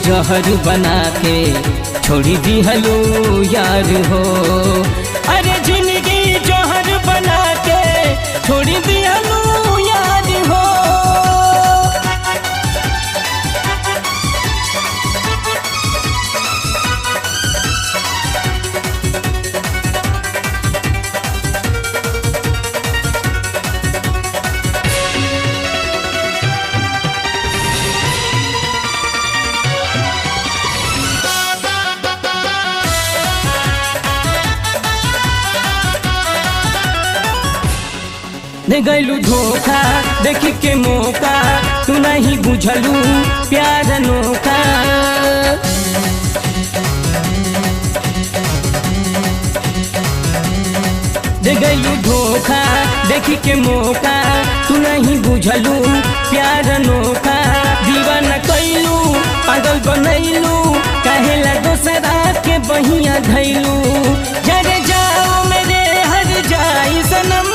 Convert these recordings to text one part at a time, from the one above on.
जहर बना के छोड़ी दिहलो यार हो। अरे जिंदगी जहर बना के छोड़ी दिहलो यार हो। दे गैलू धोखा देख के मौका, तू नहीं बुझलू प्यार अनोखा। दे गैलू धोखा देख के मौका, तू नहीं बुझलू प्यार अनोखा। दीवाना कैलू पागल बनैलू, कहेला दोसरा के बहिया धैलू। जरे जाओ मेरे हर जाई सनम,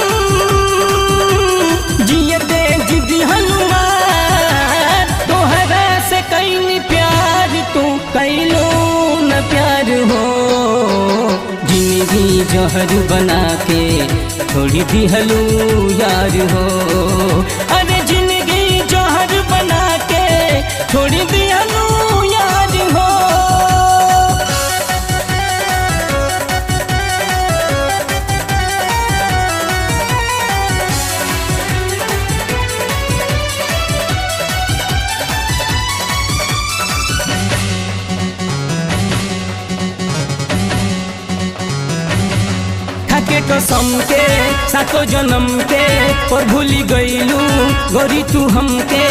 जियते जिदी हनुमान। तोहरा से कैनी प्यार तू कैलो न प्यार हो। जिंदगी जहर बना के छोड़ी दिहलो यार हो। अरे जिंदगी जहर बना के छोड़ी दिहलो यार हो। के कसम के सातो जन्म के और भूली गईलू गोरी तू हमके।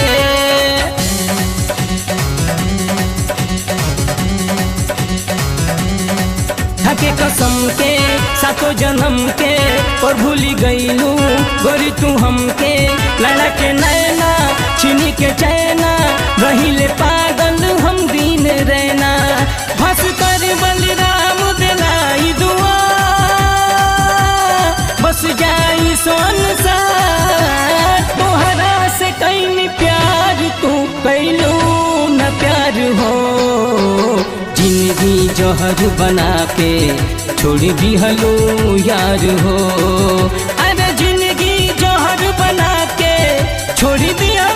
के कसम के सातो जन्म के और भूली गईलू गोरी तू हमके। लड़ा के नैना चीनी के चैना, रहिले पागल हम दिन रहना। भस कर बलराम दिलाई दुआ, बस जाई संसार। तोहरा से कैनी प्यार तू कैलू न प्यार हो। जिंदगी जहर बना के छोड़ी दिहलो यार हो। अरे जिंदगी जहर बना के छोड़ी दिया